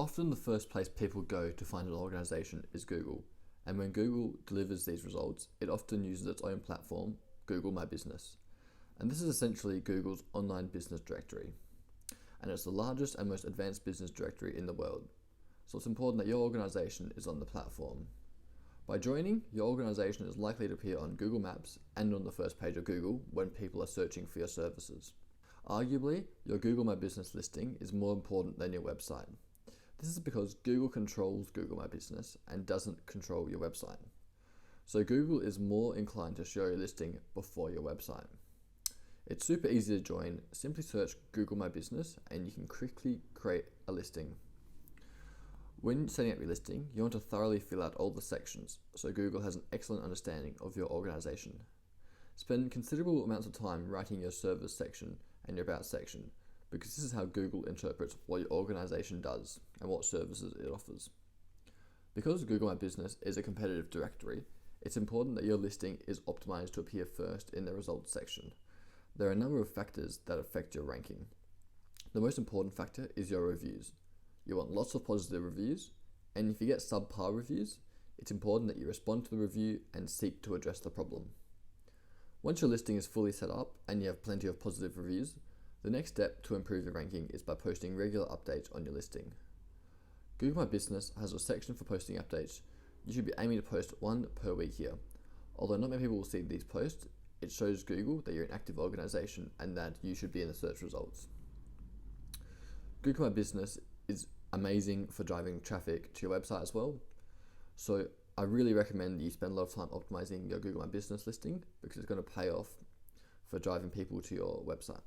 Often the first place people go to find an organization is Google, and when Google delivers these results, it often uses its own platform, Google My Business. And this is essentially Google's online business directory. And it's the largest and most advanced business directory in the world. So it's important that your organization is on the platform. By joining, your organization is likely to appear on Google Maps and on the first page of Google when people are searching for your services. Arguably, your Google My Business listing is more important than your website. This is because Google controls Google My Business and doesn't control your website. So Google is more inclined to show your listing before your website. It's super easy to join. Simply search Google My Business and you can quickly create a listing. When setting up your listing, you want to thoroughly fill out all the sections so Google has an excellent understanding of your organization. Spend considerable amounts of time writing your service section and your about section because this is how Google interprets what your organization does and what services it offers. Because Google My Business is a competitive directory, it's important that your listing is optimized to appear first in the results section. There are a number of factors that affect your ranking. The most important factor is your reviews. You want lots of positive reviews, and if you get subpar reviews, it's important that you respond to the review and seek to address the problem. Once your listing is fully set up and you have plenty of positive reviews, the next step to improve your ranking is by posting regular updates on your listing. Google My Business has a section for posting updates. You should be aiming to post one per week here. Although not many people will see these posts, it shows Google that you're an active organization and that you should be in the search results. Google My Business is amazing for driving traffic to your website as well. So I really recommend that you spend a lot of time optimizing your Google My Business listing because it's going to pay off for driving people to your website.